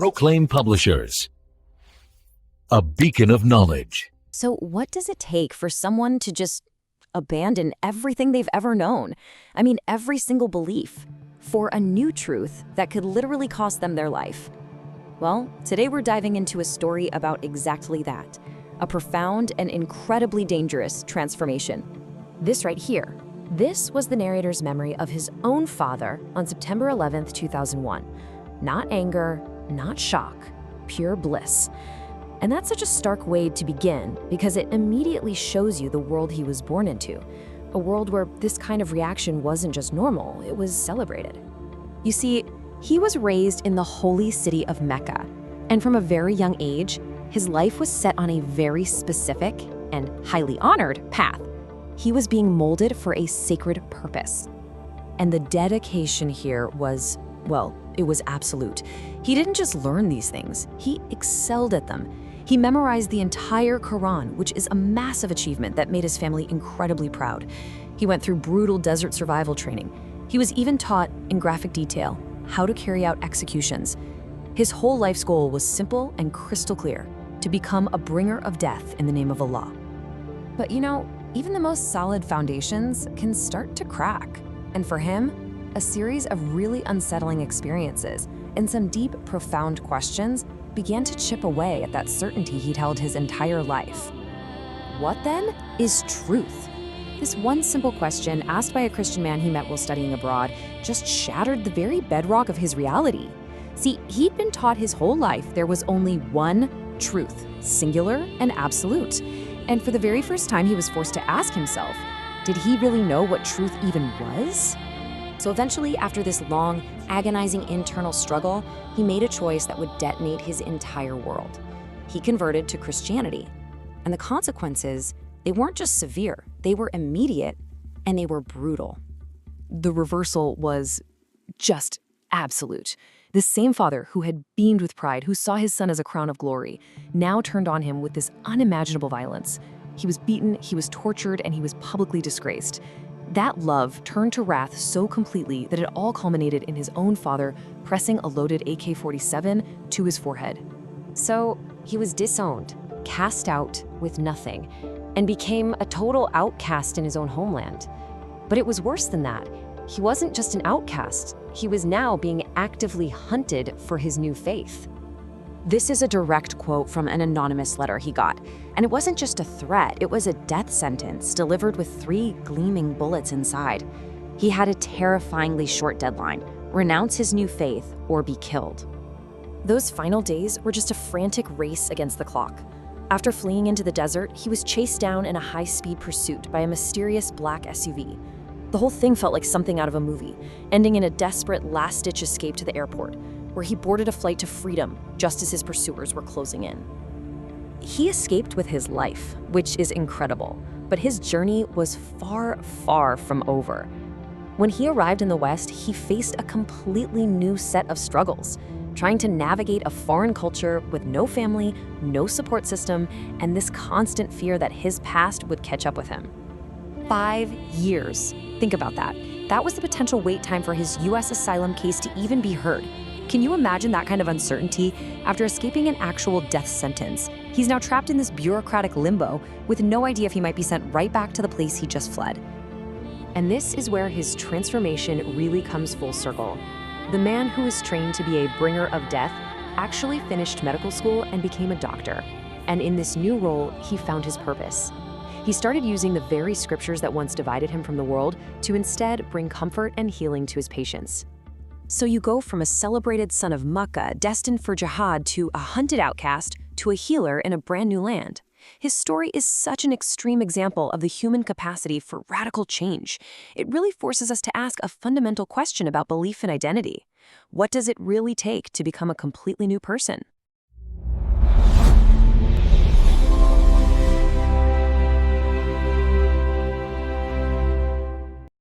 Proclaim Publishers, a beacon of knowledge. So what does it take for someone to just abandon everything they've ever known? I mean, every single belief, for a new truth that could literally cost them their life? Well, today we're diving into a story about exactly that, a profound and incredibly dangerous transformation. This right here, this was the narrator's memory of his own father on September 11th, 2001. Not anger, not shock, pure bliss. And that's such a stark way to begin because it immediately shows you the world he was born into, a world where this kind of reaction wasn't just normal, it was celebrated. You see, he was raised in the holy city of Mecca, and from a very young age, his life was set on a very specific and highly honored path. He was being molded for a sacred purpose. And the dedication here was, well, it was absolute. He didn't just learn these things, he excelled at them. He memorized the entire Quran, which is a massive achievement that made his family incredibly proud. He went through brutal desert survival training. He was even taught, in graphic detail, how to carry out executions. His whole life's goal was simple and crystal clear: to become a bringer of death in the name of Allah. But you know, even the most solid foundations can start to crack. And for him, a series of really unsettling experiences and some deep, profound questions began to chip away at that certainty he'd held his entire life. What then is truth? This one simple question, asked by a Christian man he met while studying abroad, just shattered the very bedrock of his reality. See, he'd been taught his whole life there was only one truth, singular and absolute. And for the very first time, he was forced to ask himself, did he really know what truth even was? So eventually, after this long, agonizing internal struggle, he made a choice that would detonate his entire world. He converted to Christianity. And the consequences, they weren't just severe, they were immediate, and they were brutal. The reversal was just absolute. This same father who had beamed with pride, who saw his son as a crown of glory, now turned on him with this unimaginable violence. He was beaten, he was tortured, and he was publicly disgraced. That love turned to wrath so completely that it all culminated in his own father pressing a loaded AK-47 to his forehead. So he was disowned, cast out with nothing, and became a total outcast in his own homeland. But it was worse than that. He wasn't just an outcast. He was now being actively hunted for his new faith. This is a direct quote from an anonymous letter he got. And it wasn't just a threat, it was a death sentence delivered with 3 gleaming bullets inside. He had a terrifyingly short deadline: renounce his new faith or be killed. Those final days were just a frantic race against the clock. After fleeing into the desert, he was chased down in a high-speed pursuit by a mysterious black SUV. The whole thing felt like something out of a movie, ending in a desperate last-ditch escape to the airport, where he boarded a flight to freedom just as his pursuers were closing in. He escaped with his life, which is incredible, but his journey was far, far from over. When he arrived in the West, he faced a completely new set of struggles, trying to navigate a foreign culture with no family, no support system, and this constant fear that his past would catch up with him. 5 years. Think about that. That was the potential wait time for his US asylum case to even be heard. Can you imagine that kind of uncertainty? After escaping an actual death sentence, he's now trapped in this bureaucratic limbo with no idea if he might be sent right back to the place he just fled. And this is where his transformation really comes full circle. The man who was trained to be a bringer of death actually finished medical school and became a doctor. And in this new role, he found his purpose. He started using the very scriptures that once divided him from the world to instead bring comfort and healing to his patients. So you go from a celebrated son of Makkah destined for jihad to a hunted outcast to a healer in a brand new land. His story is such an extreme example of the human capacity for radical change. It really forces us to ask a fundamental question about belief and identity. What does it really take to become a completely new person?